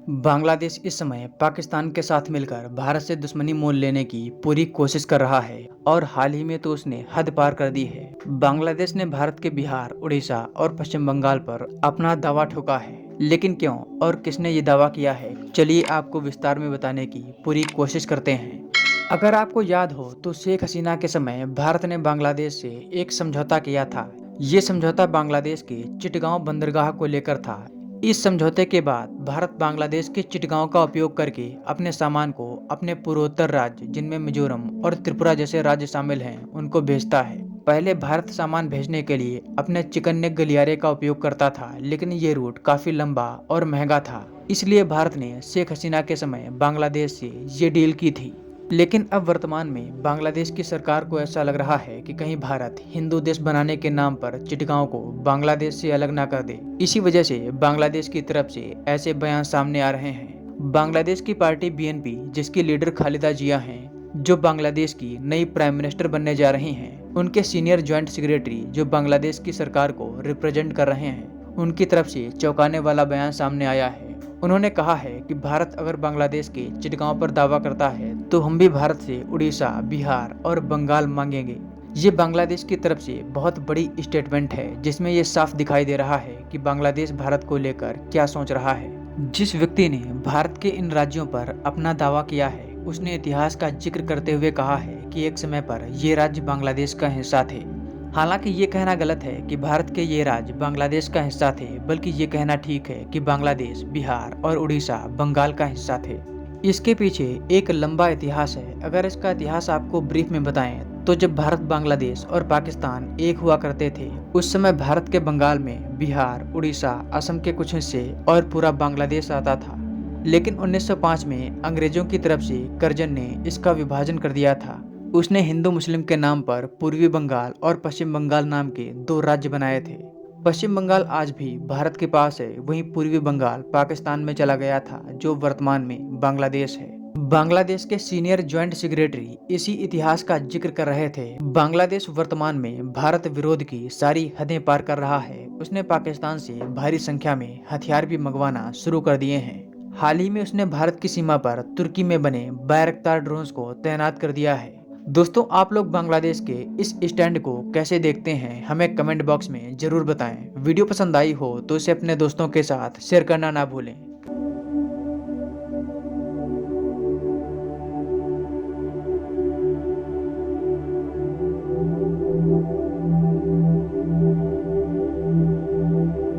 बांग्लादेश इस समय पाकिस्तान के साथ मिलकर भारत से दुश्मनी मोल लेने की पूरी कोशिश कर रहा है और हाल ही में तो उसने हद पार कर दी है। बांग्लादेश ने भारत के बिहार, उड़ीसा और पश्चिम बंगाल पर अपना दावा ठोका है, लेकिन क्यों और किसने ये दावा किया है, चलिए आपको विस्तार में बताने की पूरी कोशिश करते हैं। अगर आपको याद हो तो शेख हसीना के समय भारत ने बांग्लादेश से एक समझौता किया था। ये समझौता बांग्लादेश के चिटगांव बंदरगाह को लेकर था। इस समझौते के बाद भारत बांग्लादेश के चिटगांव का उपयोग करके अपने सामान को अपने पूर्वोत्तर राज्य, जिनमें मिजोरम और त्रिपुरा जैसे राज्य शामिल हैं, उनको भेजता है। पहले भारत सामान भेजने के लिए अपने चिकन नेक गलियारे का उपयोग करता था, लेकिन ये रूट काफी लंबा और महंगा था। इसलिए भारत ने शेख हसीना के समय बांग्लादेश से ये डील की थी। लेकिन अब वर्तमान में बांग्लादेश की सरकार को ऐसा लग रहा है कि कहीं भारत हिंदू देश बनाने के नाम पर चिटगांव को बांग्लादेश से अलग ना कर दे। इसी वजह से बांग्लादेश की तरफ से ऐसे बयान सामने आ रहे हैं। बांग्लादेश की पार्टी बीएनपी, जिसकी लीडर खालिदा जिया हैं, जो बांग्लादेश की नई प्राइम मिनिस्टर बनने जा रही हैं, उनके सीनियर ज्वाइंट सेक्रेटरी जो बांग्लादेश की सरकार को रिप्रेजेंट कर रहे हैं, उनकी तरफ से चौंकाने वाला बयान सामने आया है। उन्होंने कहा है कि भारत अगर बांग्लादेश के चिटगांव पर दावा करता है तो हम भी भारत से उड़ीसा, बिहार और बंगाल मांगेंगे। ये बांग्लादेश की तरफ से बहुत बड़ी स्टेटमेंट है, जिसमें ये साफ दिखाई दे रहा है कि बांग्लादेश भारत को लेकर क्या सोच रहा है। जिस व्यक्ति ने भारत के इन राज्यों पर अपना दावा किया है, उसने इतिहास का जिक्र करते हुए कहा है कि एक समय पर ये राज्य बांग्लादेश का हिस्सा थे। हालांकि ये कहना गलत है कि भारत के ये राज्य बांग्लादेश का हिस्सा थे, बल्कि ये कहना ठीक है कि बांग्लादेश, बिहार और उड़ीसा बंगाल का हिस्सा थे। इसके पीछे एक लंबा इतिहास है। अगर इसका इतिहास आपको ब्रीफ में बताएं तो जब भारत, बांग्लादेश और पाकिस्तान एक हुआ करते थे, उस समय भारत के बंगाल में बिहार, उड़ीसा, असम के कुछ हिस्से और पूरा बांग्लादेश आता था। लेकिन 1905 में अंग्रेजों की तरफ से कर्जन ने इसका विभाजन कर दिया था। उसने हिंदू मुस्लिम के नाम पर पूर्वी बंगाल और पश्चिम बंगाल नाम के दो राज्य बनाए थे। पश्चिम बंगाल आज भी भारत के पास है, वहीं पूर्वी बंगाल पाकिस्तान में चला गया था, जो वर्तमान में बांग्लादेश है। बांग्लादेश के सीनियर ज्वाइंट सेक्रेटरी इसी इतिहास का जिक्र कर रहे थे। बांग्लादेश वर्तमान में भारत विरोध की सारी हदें पार कर रहा है। उसने पाकिस्तान से भारी संख्या में हथियार भी मंगवाना शुरू कर दिए हैं। हाल ही में उसने भारत की सीमा पर तुर्की में बने बायरक्तार ड्रोन्स को तैनात कर दिया है। दोस्तों, आप लोग बांग्लादेश के इस स्टैंड को कैसे देखते हैं, हमें कमेंट बॉक्स में जरूर बताएं। वीडियो पसंद आई हो तो इसे अपने दोस्तों के साथ शेयर करना ना भूलें।